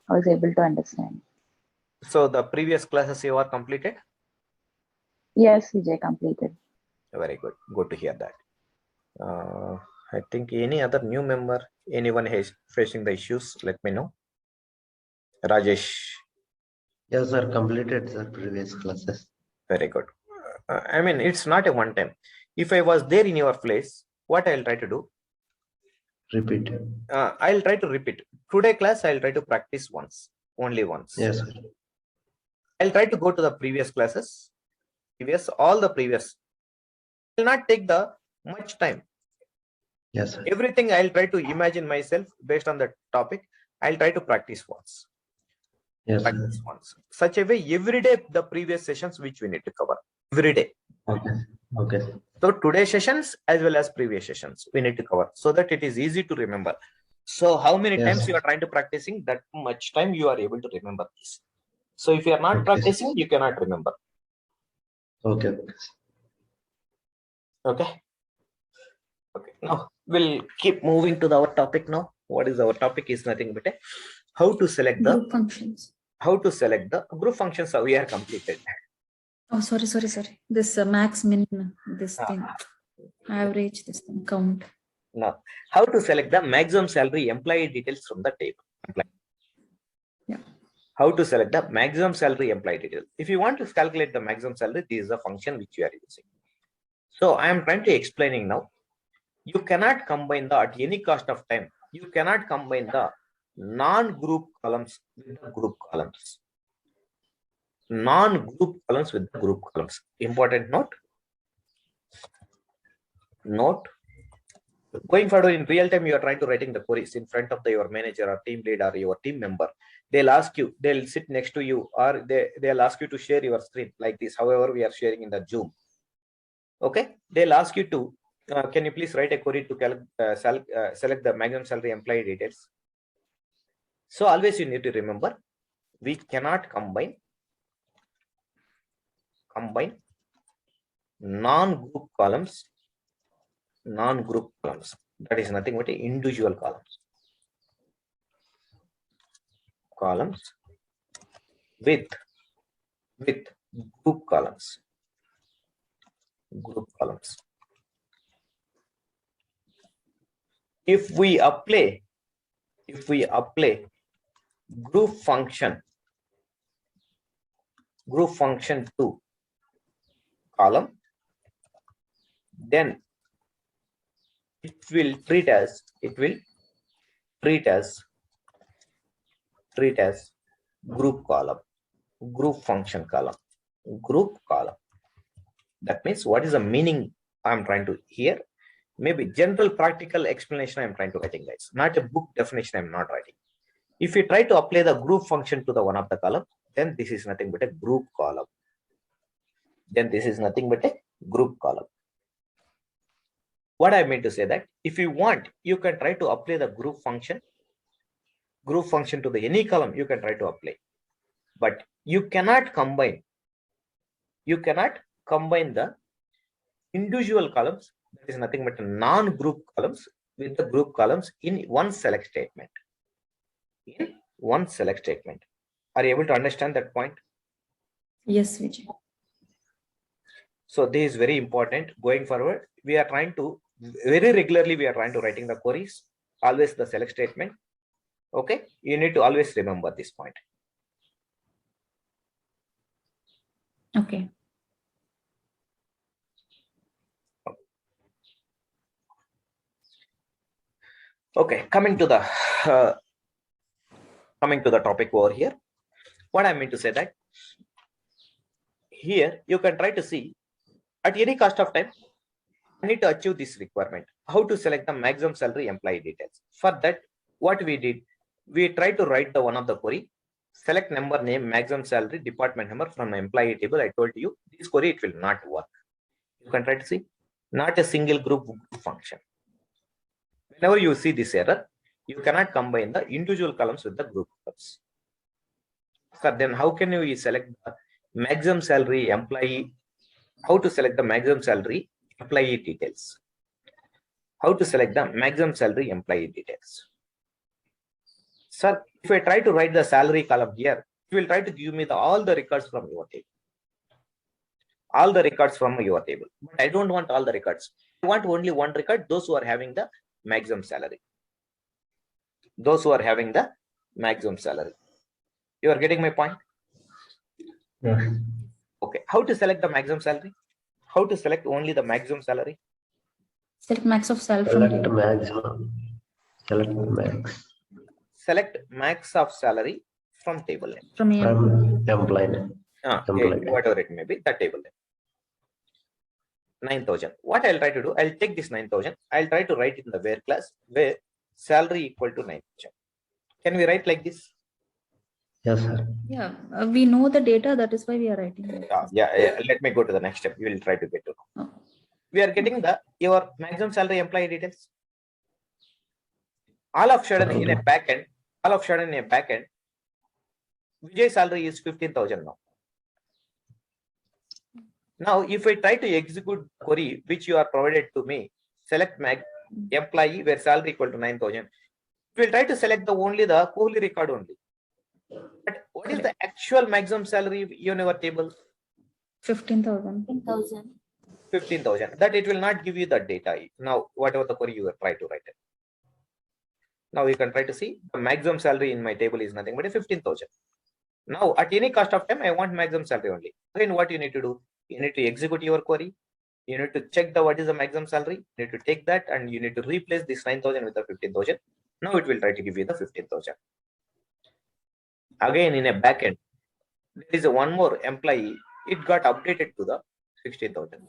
I was able to understand. So the previous classes you are completed? Yes, Vijay, completed. Very good. Good to hear that. I think any other new member, anyone is facing the issues, let me know. Rajesh. Yes, sir. Completed, sir. Previous classes. Very good. I mean, it's not a one time. If I was there in your place, what I'll try to do? Repeat. I'll try to repeat. Today class, I'll try to practice once, only once. Yes, sir. I'll try to go to the previous classes, all the previous. Will not take the much time. Yes, sir. Everything I'll try to imagine myself based on the topic. I'll try to practice once. Yes, Practice sir. once. Such a way, every day the previous sessions which we need to cover. Every day. Okay. Okay. So today's sessions as well as previous sessions we need to cover so that it is easy to remember. So how many Yes, times sir. you are trying to practicing, that much time you are able to remember this. So if you are not Okay. practicing, you cannot remember. Okay. Okay. Okay. Now we'll keep moving to our topic now. What is our topic is nothing but how to select the Group functions. how to select the group functions. We are completed. Oh, sorry. This max, min, this Ah. thing, average, this thing, count. Now, how to select the maximum salary employee details from the table. Yeah. How to select the maximum salary employee details. If you want to calculate the maximum salary, this is the function which you are using. So I am trying to explaining now. You cannot combine the at any cost of time. You cannot combine the non-group columns with the group columns. Non-group columns with the group columns. Important note. Note. Going forward in real time, you are trying to writing the queries in front of your manager or team lead or your team member. They'll ask you, they'll sit next to you, or they'll ask you to share your screen like this. However, we are sharing in the Zoom. Okay, they'll ask you to, can you please write a query to select the maximum salary employee details. So always you need to remember, we cannot combine non-group columns. That is nothing but individual columns with group columns. If we apply group function to column, then it will treat as group function column. That means what is the meaning I'm trying to here? Maybe general practical explanation I'm trying to writing, guys, not a book definition I'm not writing. If you try to apply the group function to the one of the column, then this is nothing but a group column. What I mean to say that if you want, you can try to apply the group function to the any column, you can try to apply, but you cannot combine the individual columns, that is nothing but non-group columns with the group columns in one select statement. Are you able to understand that point? Yes, Vijay. So this is very important. Going forward, we are trying to very regularly writing the queries, always the select statement. Okay, you need to always remember this point. Okay. Okay, coming to the topic over here. What I mean to say that here you can try to see at any cost of time, I need to achieve this requirement. How to select the maximum salary employee details? For that, what we did, we tried to write the one of the query, select number, name, maximum salary, department number from the employee table. I told you this query, it will not work. You can try to see, not a single group function. Whenever you see this error, you cannot combine the individual columns with the group columns. So then how can we select the maximum salary employee? How to select the maximum salary employee details? Sir, if I try to write the salary column here, it will try to give me all the records from your table. All the records from your table. But I don't want all the records. I want only one record, those who are having the maximum salary. Those who are having the maximum salary. You are getting my point? Yeah. Okay. How to select the maximum salary? How to select only the maximum salary? Select max of salary from Select table. maximum. Select max Select max of salary from table name. From AM. from employee name. Employee. Whatever it may be, the table name. 9,000. What I'll try to do, I'll take this 9,000. I'll try to write it in the where class where salary equal to 9,000. Can we write like this? Yes, sir. Yeah, we know the data. That is why we are writing. Like this. Yeah. Let me go to the next step. We will try to get to know. Oh. We are getting your maximum salary employee details. All of sudden in a backend, Vijay salary is 15,000 now. Now, if I try to execute query which you are provided to me, select employee where salary equal to 9,000, it will try to select only the Kohli record only. But what is the actual maximum salary in your table? 15,000. 15,000. That it will not give you the data. Now, whatever the query you will try to write it. Now you can try to see the maximum salary in my table is nothing but 15,000. Now, at any cost of time, I want maximum salary only. Then what you need to do? You need to execute your query. You need to check what is the maximum salary. You need to take that and you need to replace this 9,000 with the 15,000. Now it will try to give you the 15,000. Again, in a backend, there is one more employee. It got updated to the 16,000.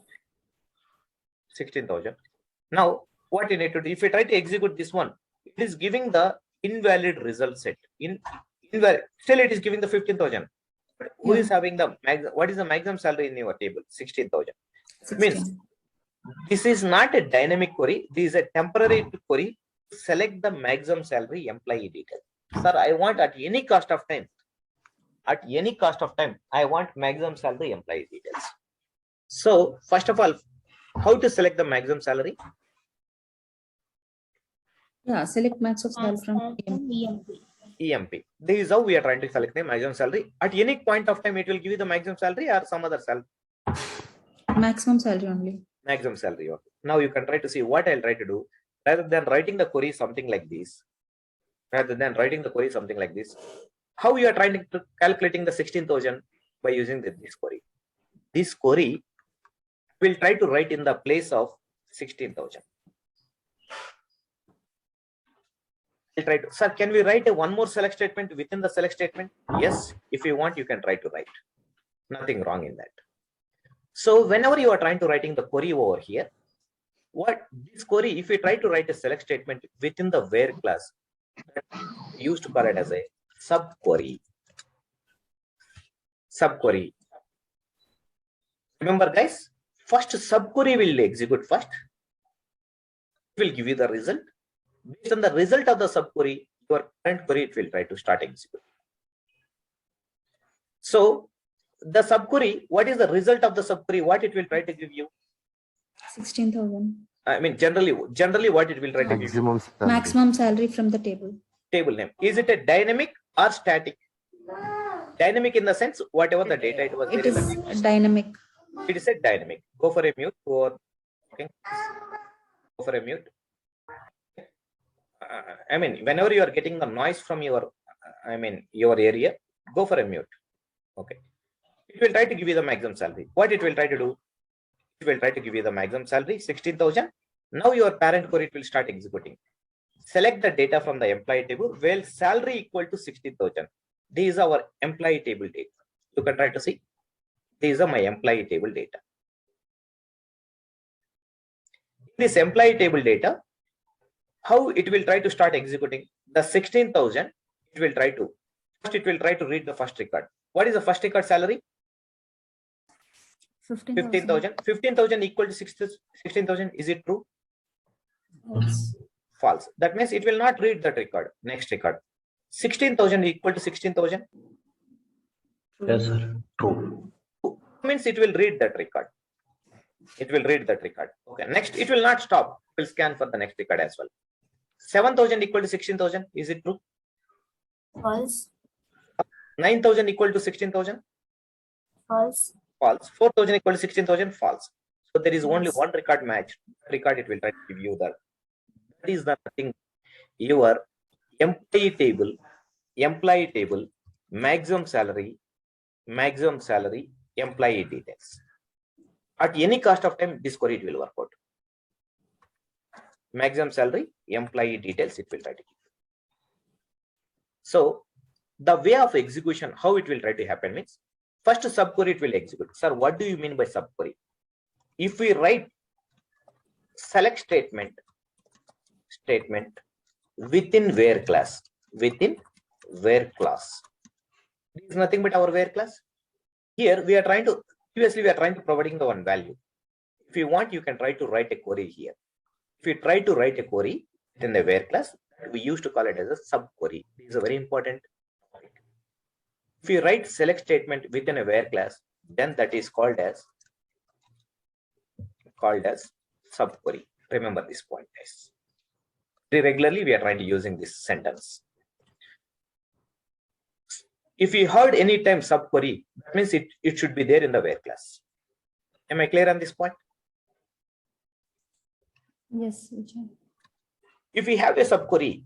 16,000. Now, what you need to do? If you try to execute this one, it is giving the invalid result set. Still, it is giving the 15,000. Who is having the what is the maximum salary in your table? 16,000. Means this is not a dynamic query. This is a temporary query to select the maximum salary employee detail. Sir, I want at any cost of time. At any cost of time, I want maximum salary employee details. So, first of all, how to select the maximum salary? Yeah, select max of salary from AM. EMP. This is how we are trying to select the maximum salary. At any point of time, it will give you the maximum salary or some other salary. Maximum salary only. Maximum salary. Okay. Now you can try to see what I'll try to do. Rather than writing the query something like this, how you are trying to calculating the 16,000 by using this query. This query will try to write in the place of 16,000. Try to, sir, can we write one more select statement within the select statement? Yes, if you want, you can try to write. Nothing wrong in that. So whenever you are trying to writing the query over here, what this query, if you try to write a select statement within the where class, we used to call it as a subquery. Subquery. Remember, guys, first subquery will execute first. It will give you the result. Based on the result of the subquery, your current query, it will try to start executing. So the subquery, what is the result of the subquery? What it will try to give you? 16,000. I mean, generally, what it will try to give you? Maximum salary from the table. Table name. Is it a dynamic or static? Dynamic in the sense, whatever the data it was. It is dynamic. It is a dynamic. Go for a mute. Go for a mute. I mean, whenever you are getting the noise from your area, go for a mute. Okay. It will try to give you the maximum salary. What it will try to do? It will try to give you the maximum salary, 16,000. Now your parent query it will start executing. Select the data from the employee table where salary equal to 16,000. These are our employee table data. You can try to see. These are my employee table data. This employee table data, how it will try to start executing the 16,000, it will try to read the first record. What is the first record salary? 15,000. 15,000 equal to 16,000. Is it true? Yes. False. That means it will not read that record. Next record. 16,000 equal to 16,000. Yes, sir. True. Means it will read that record. It will read that record. Okay. Next, it will not stop. It will scan for the next record as well. 7,000 equal to 16,000. Is it true? False. 9,000 equal to 16,000? False. False. 4,000 equal to 16,000? False. So there is only Yes. one record match. Record it will try to give you that. That is the thing. Your employee table, maximum salary, employee details. At any cost of time, this query it will work out. Maximum salary, employee details, it will try to give. So the way of execution, how it will try to happen means, first subquery it will execute. Sir, what do you mean by subquery? If we write select statement within where class, this is nothing but our where class. Here we are trying to, previously we are trying to providing the one value. If you want, you can try to write a query here. If you try to write a query within the where class, we used to call it as a subquery. This is a very important topic. If you write select statement within a where class, then that is called as subquery. Remember this point, guys. Very regularly we are trying to using this sentence. If you heard any time subquery, that means it should be there in the where class. Am I clear on this point? Yes, Vijay. If we have a subquery,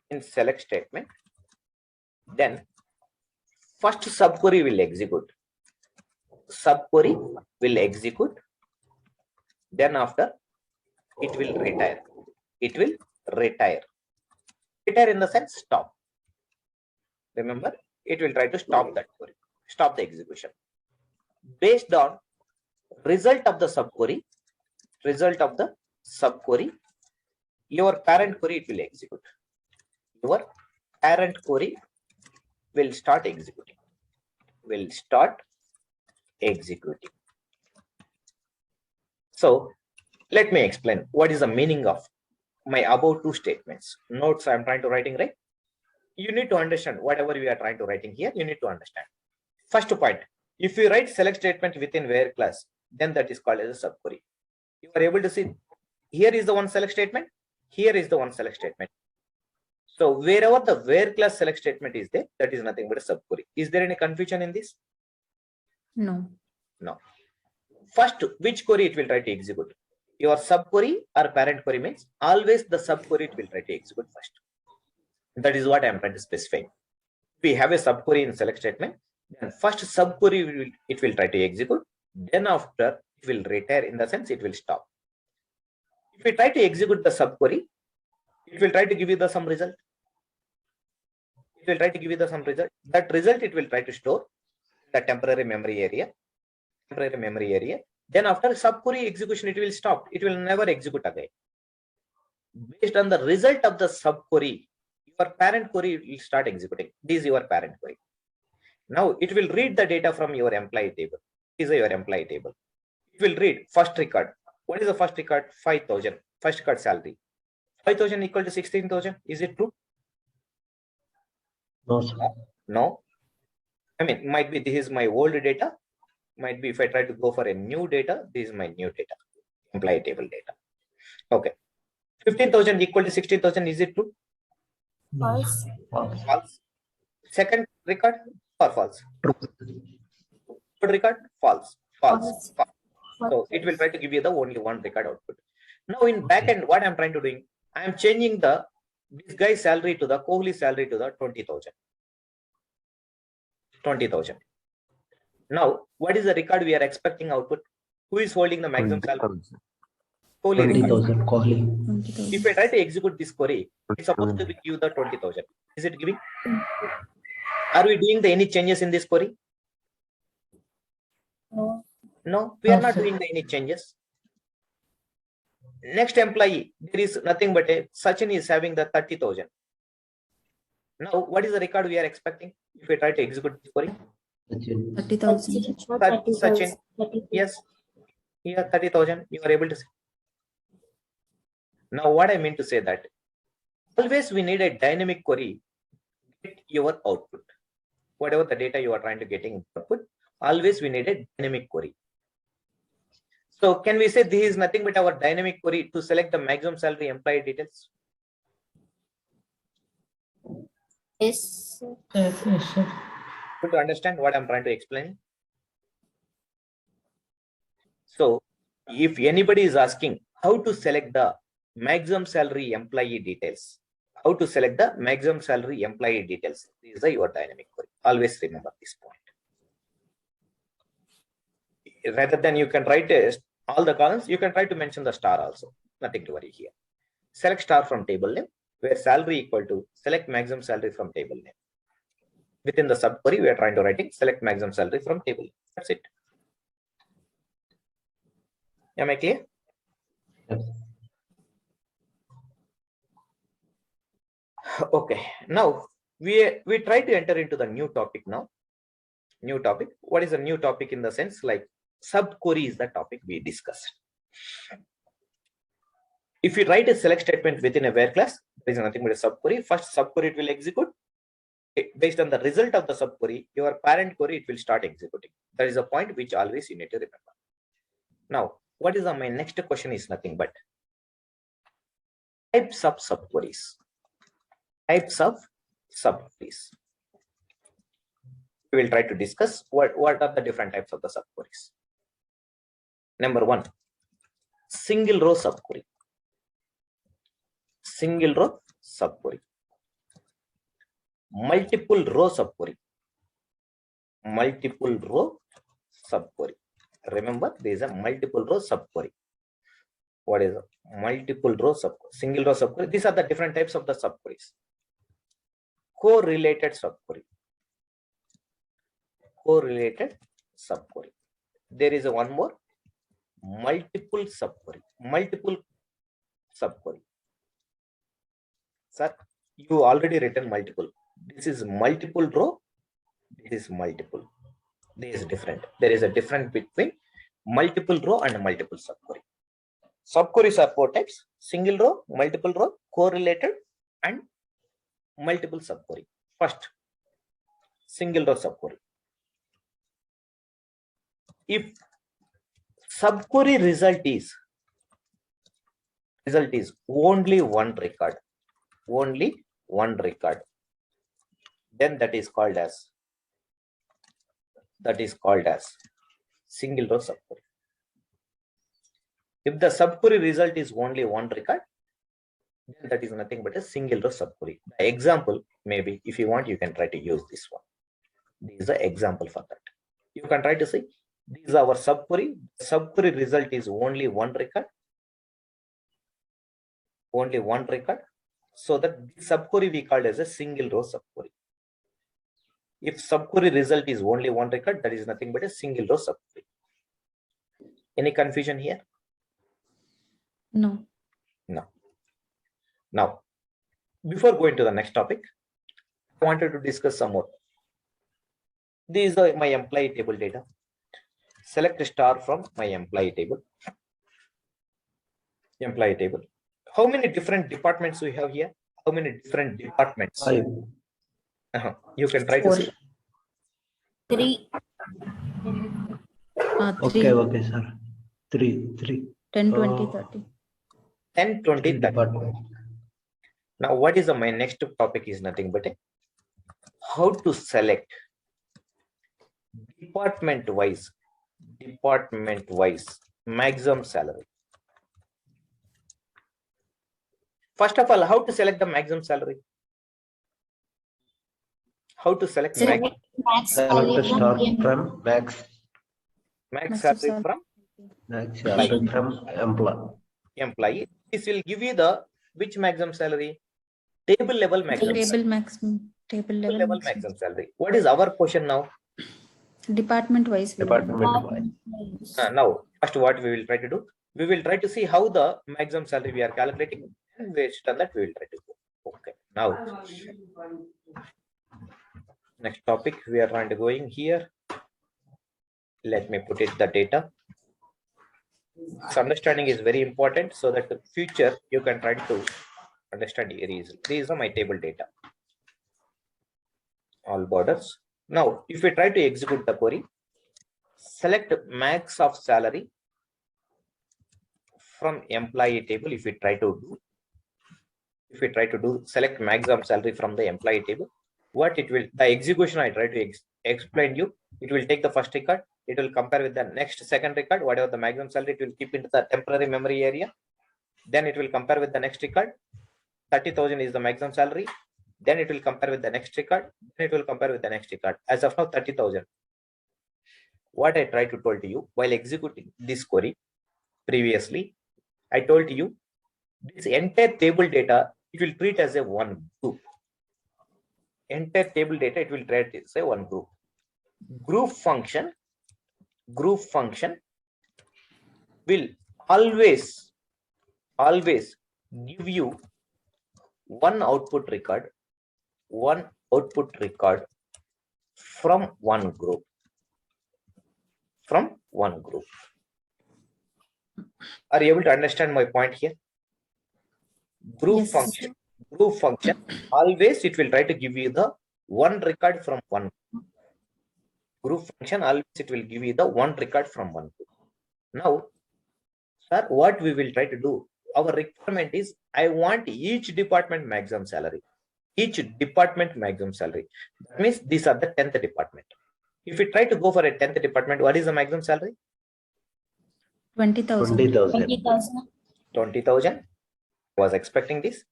in select statement, then first subquery will execute. Then after it will retire. Retire in the sense stop. Remember, it will try to stop that query, stop the execution. Based on result of the subquery, your parent query it will execute. Your parent query will start executing. So let me explain what is the meaning of my above two statements. Notes I am trying to writing, right? You need to understand whatever we are trying to writing here. You need to understand. First point, if you write select statement within where class, then that is called as a subquery. You are able to see here is the one select statement, here is the one select statement. So wherever the where class select statement is there, that is nothing but a subquery. Is there any confusion in this? No. No. First, which query it will try to execute? Your subquery or parent query means always the subquery it will try to execute first. That is what I am trying to specify. If we have a subquery in select statement, then first subquery it will try to execute. Then after it will retire, in the sense it will stop. If we try to execute the subquery, it will try to give you some result. That result it will try to store the temporary memory area. Then after subquery execution, it will stop. It will never execute again. Based on the result of the subquery, your parent query will start executing. This is your parent query. Now it will read the data from your employee table. This is your employee table. It will read first record. What is the first record? 5,000. First record salary. 5,000 equal to 16,000. Is it true? No, sir. No. I mean, might be this is my old data. Might be if I try to go for a new data, this is my new data, employee table data. Okay. 15,000 equal to 16,000. Is it true? False. False. Second record or false? True. Third record? False. False. So it will try to give you the only one record output. Now in backend, what I'm trying to doing, I am changing this guy's salary to the Kohli salary to the 20,000. 20,000. Now, what is the record we are expecting output? Who is holding the maximum salary? Kohli. 20,000 Kohli. 20,000. If I try to execute this query, it's supposed to be give the 20,000. Is it giving? Are we doing any changes in this query? No. No, we are No, not sir. doing any changes. Next employee, there is nothing but Sachin is having the 30,000. Now, what is the record we are expecting if we try to execute this query? 30,000. Sachin. Yes, here 30,000. You are able to see. Now, what I mean to say that always we need a dynamic query to get your output. Whatever the data you are trying to getting output, always we need a dynamic query. So can we say this is nothing but our dynamic query to select the maximum salary employee details? Yes. Yes, sir. To understand what I'm trying to explain. So if anybody is asking how to select the maximum salary employee details, how to select the maximum salary employee details, these are your dynamic query. Always remember this point. Rather than you can write all the columns, you can try to mention the star also. Nothing to worry here. Select star from table name, where salary equal to select maximum salary from table name. Within the subquery, we are trying to writing select maximum salary from table. That's it. Am I clear? Yes. Okay. Now we try to enter into the new topic now. New topic. What is a new topic in the sense like subquery is the topic we discussed. If you write a select statement within a where class, there is nothing but a subquery. First subquery it will execute. Based on the result of the subquery, your parent query, it will start executing. That is a point which always you need to remember. Now, what is my next question is nothing but types of subqueries. Types of subqueries. We will try to discuss what are the different types of the subqueries. Number one, single row subquery. Single row subquery. Multiple row subquery. Multiple row subquery. Remember, there is a multiple row subquery. What is a multiple row subquery? Single row subquery. These are the different types of the subqueries. Correlated subquery. Correlated subquery. There is a one more. Multiple subquery. Multiple subquery. Sir, you already written multiple. This is multiple row. This is multiple. This is different. There is a difference between multiple row and multiple subquery. Subqueries are four types: single row, multiple row, correlated, and multiple subquery. First, single row subquery. If subquery result is only one record, then that is called as single row subquery. If the subquery result is only one record, then that is nothing but a single row subquery. The example, maybe if you want, you can try to use this one. This is the example for that. You can try to say, this is our subquery. Subquery result is only one record. Only one record. So that subquery we called as a single row subquery. If subquery result is only one record, that is nothing but a single row subquery. Any confusion here? No. No. Now, before going to the next topic, I wanted to discuss some more. These are my employee table data. Select a star from my employee table. Employee table. How many different departments we have here? How many different departments? 5. You can try to 4. see. 3. 3. Okay, sir. 3. 10, 20, 30. 10, 20, 30. Department. Now, what is my next topic is nothing but how to select department wise maximum salary. First of all, how to select the maximum salary? How to select Select max salary Select a star from from max max Maximum salary from salary from employee? This will give you the which maximum salary? Table level maximum salary. Table maximum. Table level maximum. maximum salary. What is our question now? Department wise. department. Now, first what we will try to do? We will try to see how the maximum salary we are calculating, and based on that we will try to go. Okay. Now, next topic we are trying to go in here. Let me put it the data. So understanding is very important so that the future you can try to understand very easily. These are my table data. All borders. Now, if we try to execute the query, select max of salary from employee table, if we try to do select maximum salary from the employee table, what it will, the execution I try to explain you, it will take the first record, it will compare with the next second record, whatever the maximum salary, it will keep into the temporary memory area. Then it will compare with the next record, 30,000 is the maximum salary. Then it will compare with the next record, then it will compare with the next record. As of now, 30,000. What I tried to tell to you while executing this query previously, I told you this entire table data, it will treat as a one group. Entire table data, it will treat as a one group. Group function will always give you one output record from one group. Are you able to understand my point here? Group Yes. function always it will try to give you the one record from one group function. Always it will give you the one record from one group. Now, sir, what we will try to do, our requirement is I want each department maximum salary. That means these are the 10th department. If we try to go for a 10th department, what is the maximum salary? 20,000. 20,000. 20,000. 20,000. Was expecting this.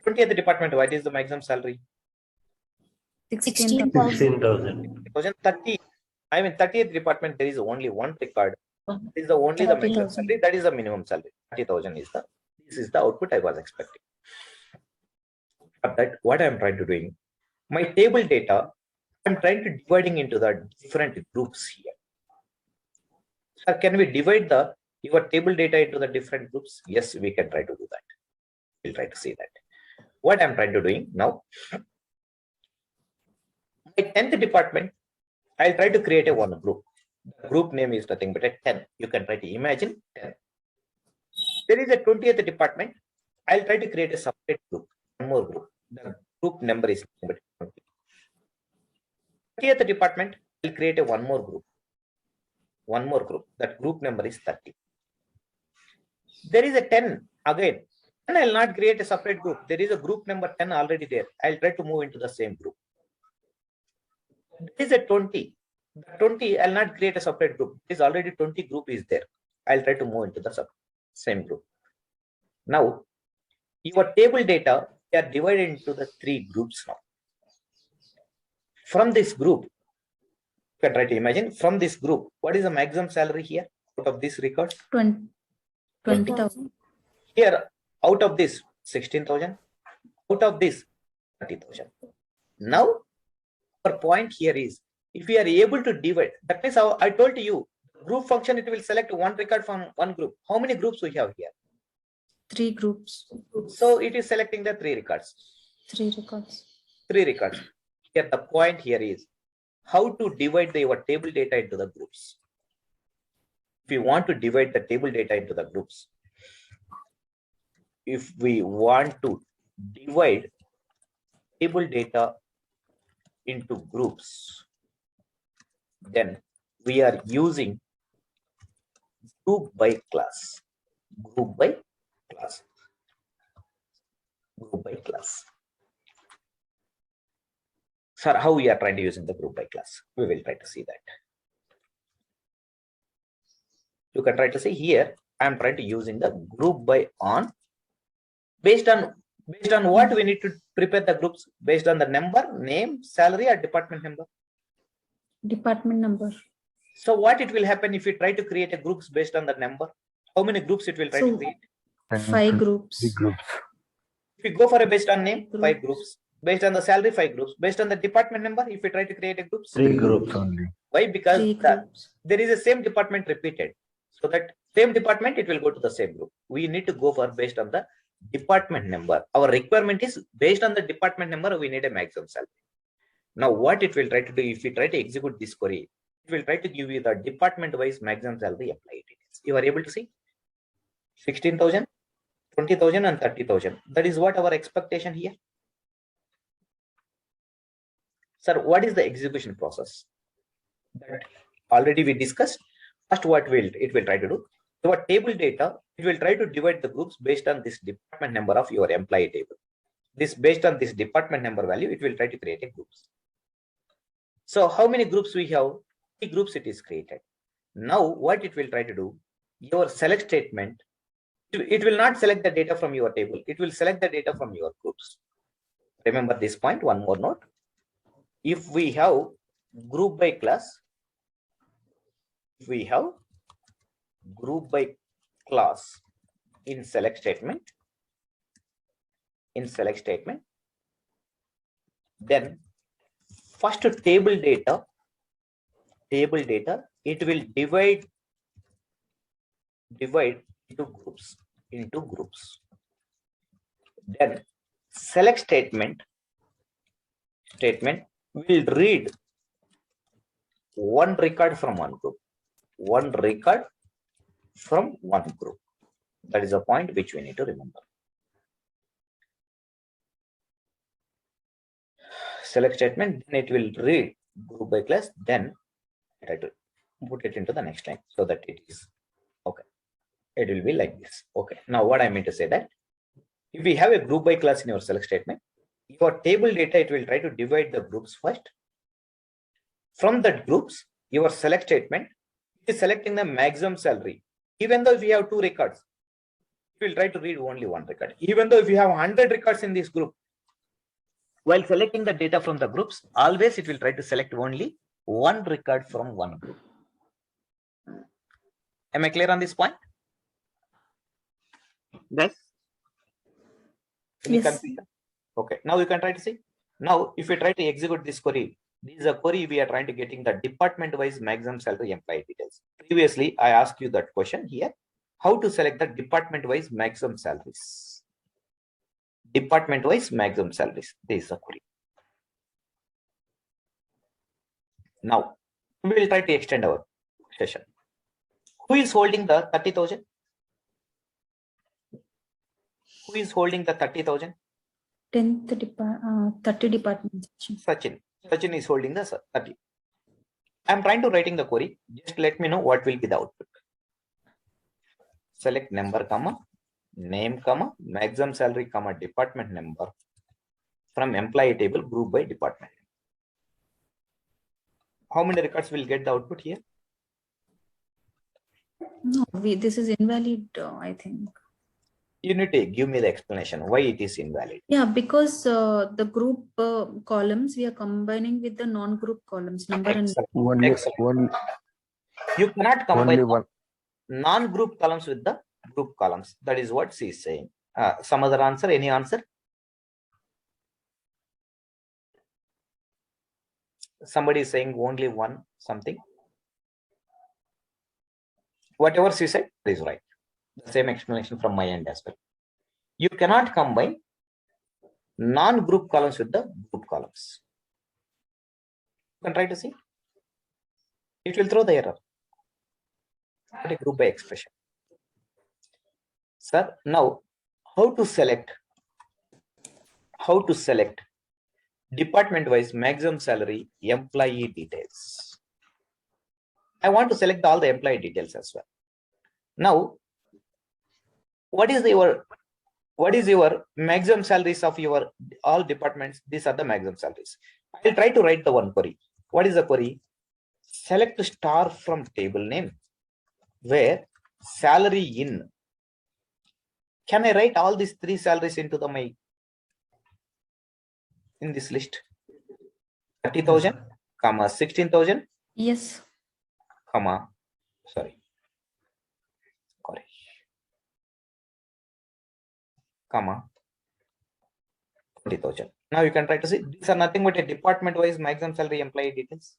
20th department, what is the maximum salary? 16,000. 16,000. 30. I mean, 30th department, there is only one record. This is the only the maximum 30,000. salary. That is the minimum salary. 30,000 is this is the output I was expecting. But that what I am trying to doing, my table data, I'm trying to dividing into the different groups here. Sir, can we divide your table data into the different groups? Yes, we can try to do that. We'll try to see that. What I'm trying to doing now, my 10th department, I'll try to create a one group. The group name is nothing but a 10. You can try to imagine 10. There is a 20th department. I'll try to create a separate group, one more group. The group number is 20. 30th department, I'll create a one more group. That group number is 30. There is a 10 again. And I'll not create a separate group. There is a group number 10 already there. I'll try to move into the same group. There is a 20. The 20, I'll not create a separate group. There is already 20 group is there. I'll try to move into the same group. Now, your table data, they are divided into the 3 groups now. From this group, you can try to imagine from this group, what is the maximum salary here out of this record? 20,000. Here, out of this 16,000, out of this 30,000. Now, our point here is, if we are able to divide, that means how I told you, group function, it will select one record from one group. How many groups we have here? 3 groups. So it is selecting the 3 records. 3 records. 3 records. Here, the point here is how to divide your table data into the groups. If you want to divide the table data into the groups, if we want to divide table data into groups, then we are using group by class. Sir, how we are trying to use in the group by class? We will try to see that. You can try to see here, I am trying to use in the group by on. Based on what we need to prepare the groups? Based on the number, name, salary, or department number? Department number. So what it will happen if you try to create a groups based on the number? How many groups it will try to So, create? 5 groups. If you go for a based on name, 5 groups. Based on the salary, 5 groups. Based on the department number, if you try to create a groups, 3 groups only. why? Because 3 groups. there is a same department repeated. So that same department, it will go to the same group. We need to go for based on the department number. Our requirement is based on the department number, we need a maximum salary. Now, what it will try to do, if we try to execute this query, it will try to give you the department-wise maximum salary employee details. You are able to see 16,000, 20,000, and 30,000. That is what our expectation here. Sir, what is the execution process? That already we discussed. First, what it will try to do? Your table data, it will try to divide the groups based on this department number of your employee table. This based on this department number value, it will try to create a groups. So how many groups we have? 3 groups it is created. Now what it will try to do, your select statement, it will not select the data from your table. It will select the data from your groups. Remember this point, one more note. If we have group by class, if we have group by class in select statement, then first table data, it will divide into groups. Then select statement will read one record from one group. That is a point which we need to remember. Select statement, then it will read group by class, then try to put it into the next line so that it is okay. It will be like this. Okay. Now what I mean to say that if we have a group by class in your select statement, your table data, it will try to divide the groups first. From that groups, your select statement is selecting the maximum salary. Even though if you have 2 records, it will try to read only 1 record. Even though if you have 100 records in this group, while selecting the data from the groups, always it will try to select only 1 record from one group. Am I clear on this point? Guys? Any Yes. confusion? Okay, now you can try to see. Now, if you try to execute this query, this is a query we are trying to getting the department-wise maximum salary employee details. Previously, I asked you that question here. How to select the department-wise maximum salaries? Department-wise maximum salaries. This is a query. Now, we will try to extend our session. Who is holding the 30,000? Who is holding the 30,000? 30 departments. Sachin is holding the 30. I'm trying to writing the query. Just let me know what will be the output. Select number, comma, name, comma, maximum salary, comma, department number from employee table group by department. How many records will get the output here? No, this is invalid, I think. You need to give me the explanation why it is invalid. Yeah, because the group columns we are combining with the non-group columns number and Only You cannot combine one. non-group columns with the group columns. That is what she is saying. Some other answer? Any answer? Somebody is saying only one something. Whatever she said is right. The same explanation from my end as well. You cannot combine non-group columns with the group columns. You can try to see. It will throw the error. Not a group by expression. Sir, now how to select department-wise maximum salary employee details? I want to select all the employee details as well. Now, what is your maximum salaries of your all departments? These are the maximum salaries. I will try to write the one query. What is the query? Select star from table name where salary in. Can I write all these 3 salaries into the in this list? 30,000, comma 16,000. yes. Comma, comma 20,000. Now you can try to see these are nothing but a department-wise maximum salary employee details.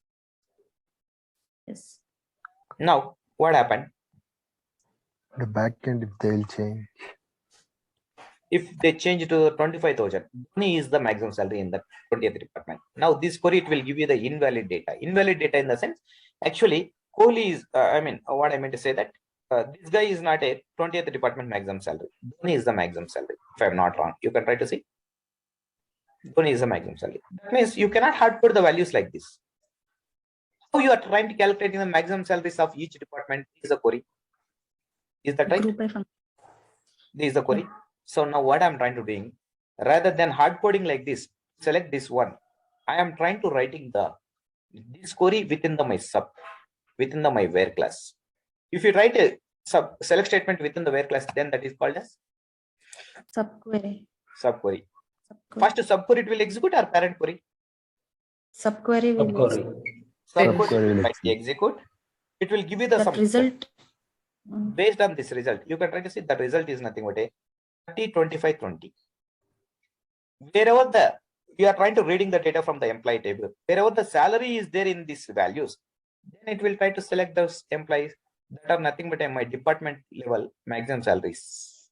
Yes. Now what happened? The backend, if they'll change. If they change to 25,000, Dhoni is the maximum salary in the 20th department. Now this query, it will give you the invalid data. Invalid data in the sense, actually, Kohli is, what I meant to say that this guy is not a 20th department maximum salary. Dhoni is the maximum salary, if I'm not wrong. You can try to see. Dhoni is the maximum salary. That means you cannot hard put the values like this. How you are trying to calculate the maximum salaries of each department is a query. Is that right? Group by function. This is the query. So now what I'm trying to doing, rather than hard coding like this, select this one. I am trying to writing this query within my where class. If you write a select statement within the where class, then that is called as Subquery. subquery. Subquery. First subquery it will execute or parent query. Subquery will Subquery. Subquery will will execute. It will give you the that sum. result. Based on this result, you can try to see the result is nothing but a 30, 25, 20. Wherever you are trying to reading the data from the employee table, wherever the salary is there in these values, then it will try to select those employees that are nothing but my department level maximum salaries.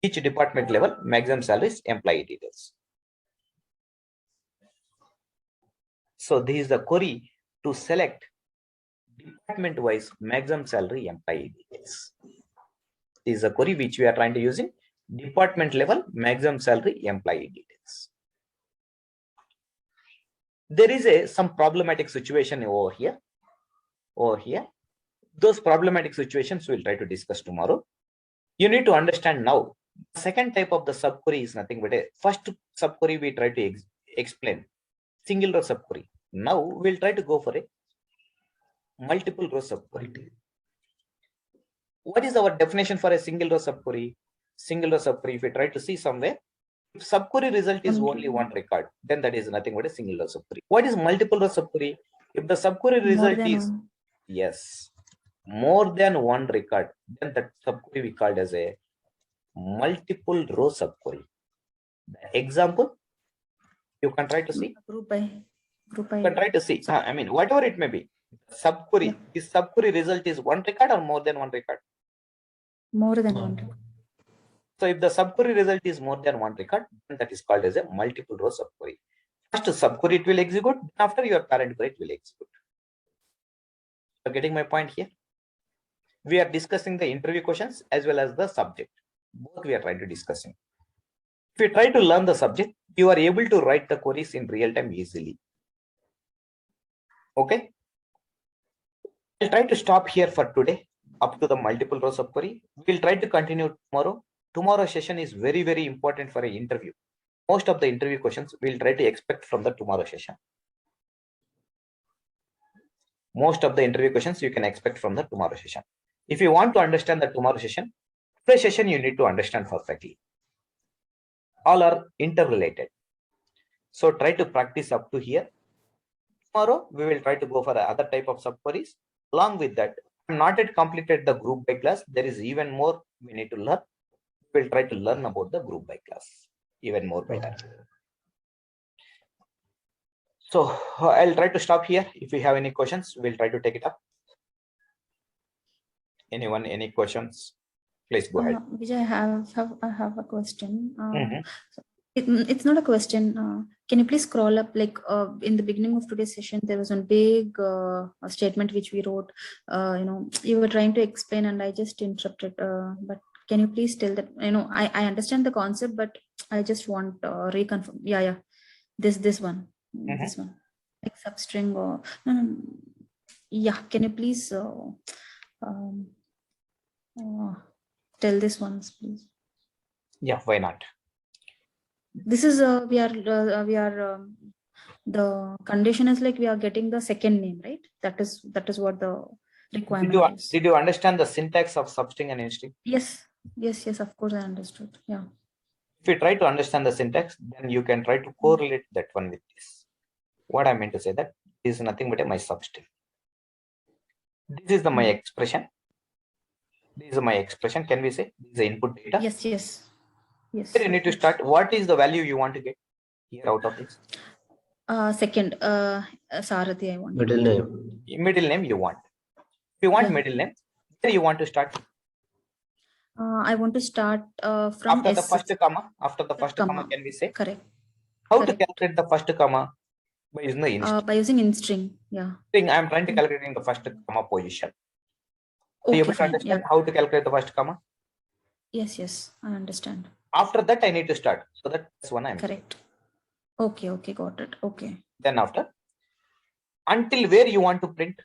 Each department level maximum salaries employee details. So this is the query to select department wise maximum salary employee details. This is a query which we are trying to use in department level maximum salary employee details. There is some problematic situation over here. Those problematic situations we'll try to discuss tomorrow. You need to understand now. Second type of the subquery is nothing but a first subquery we try to explain single row subquery. Now we'll try to go for a multiple row subquery. What is our definition for a single row subquery? Single row subquery, if we try to see somewhere, if subquery result is only one record, then that is nothing but a single row subquery. What is multiple row subquery? If the subquery result is yes, more than one record, then that subquery we called as a multiple row subquery. The example, you can try to see. Group by. You can try to see. I mean, whatever it may be. Subquery. Yeah. Is subquery result is one record or more than one record? More than one record. So if the subquery result is more than one record, then that is called as a multiple row subquery. First subquery it will execute, after your parent query it will execute. You're getting my point here? We are discussing the interview questions as well as the subject. Both we are trying to discussing. If you try to learn the subject, you are able to write the queries in real time easily. Okay. I'll try to stop here for today up to the multiple row subquery. We'll try to continue tomorrow. Tomorrow's session is very, very important for an interview. Most of the interview questions we'll try to expect from the tomorrow session. Most of the interview questions you can expect from the tomorrow session. If you want to understand the tomorrow session, today's session you need to understand perfectly. All are interrelated. So try to practice up to here. Tomorrow we will try to go for other type of subqueries. Along with that, I'm not yet completed the group by class. There is even more we need to learn. We'll try to learn about the group by class even more better. So I'll try to stop here. If you have any questions, we'll try to take it up. Anyone, any questions? Please go ahead. Vijay, I have a question. So it's not a question. Can you please scroll up, like in the beginning of today's session, there was one big statement which we wrote. You were trying to explain and I just interrupted. But can you please tell that, I understand the concept, but I just want reconfirm. Yeah. This one. This one. Like substring or no. Yeah. Can you please tell this once, please? Yeah, why not? This is we are the condition is like we are getting the second name, right? That is what the requirement is. Did you understand the syntax of substring and instring? Yes, of course I understood. Yeah. If you try to understand the syntax, then you can try to correlate that one with this. What I meant to say that is nothing but my substring. This is my expression. This is my expression. Can we say this is the input data? Yes. Here you need to start. What is the value you want to get here out of this? Second, Sarathi, I want. Middle name. Middle name you want. If you want middle name, where you want to start? I want to start from after the first comma. After the first comma, can we say? Correct. How to calculate the first comma? By using the instring. By using instring, yeah. I am trying to calculate in the first comma position. Okay, you able to understand how to calculate the first comma? Yes, I understand. After that, I need to start. So that's one I'm correct. Okay, got it. Okay. Then after, until where you want to print,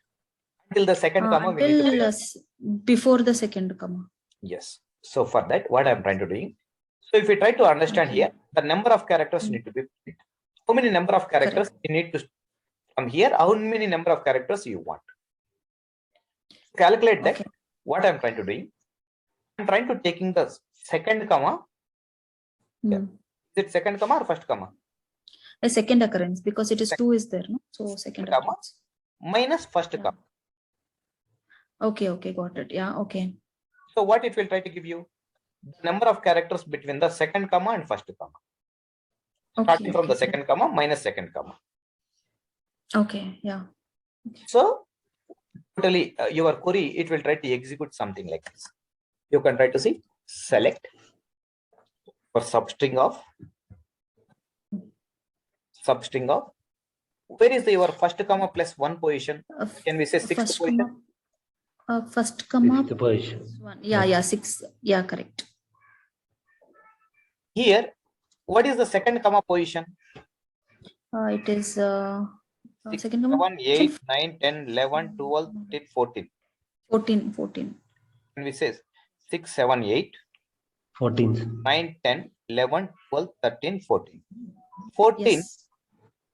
Till the second comma, we need to Until write. before the second comma. Yes. So for that, what I'm trying to doing. So if we try to understand Okay. here, the number of characters need to be. How many number of characters you need to from here? How many number of characters you want? Calculate that. Okay. What I'm trying to doing. I'm trying to taking the second comma. Yeah. Hmm. Is it second comma or first comma? A second occurrence because it is Second. 2 is there, no? So second Comma. occurrence. Minus first Yeah. comma. Okay, okay, got it. Yeah, okay. So what it will try to give you? The number of characters between the second comma and first comma. Starting Okay, from the okay, second comma minus second comma. okay, yeah. So totally your query, it will try to execute something like this. You can try to see select for substring of where is your first comma plus 1 position? Can we say sixth First position? comma, first comma, Sixth position. plus 1. Yeah, 6. Yeah, correct. Here, what is the second comma position? It is 6, second comma. 7, 8, 9, 10, 11, 12, 13, 14. 14. Can we say 6, 7, 8, 14th. 9, 10, 11, 12, 13, 14. 14 Yes.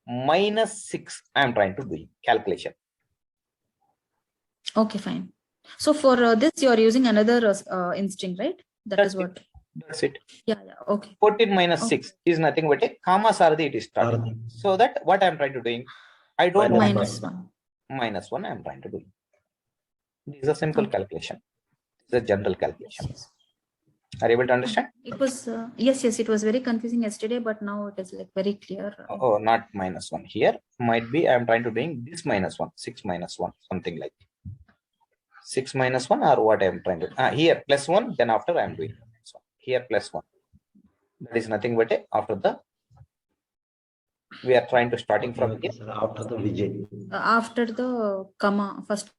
minus 6. I am trying to do calculation. Okay, fine. So for this, you are using another instinct, right? That's Is what. That's it. Yeah. Okay. 14 minus Okay. 6 is nothing but a comma sardi it is starting. Sardi. So that what I am trying to doing, I don't want Minus 1. minus 1 I am trying to do. This is a simple Okay. calculation. It's a general calculation. Yes. Are you able to understand? It was yes, it was very confusing yesterday, but now it is like very clear. Oh, not minus 1. Here might be I am trying to doing this minus 1, 6 minus 1, something like 6 minus 1 or what I am trying to. Here plus 1, then after I am doing so here plus 1. That is nothing but a after the we are trying to starting from here. After the Vijay. After the comma, first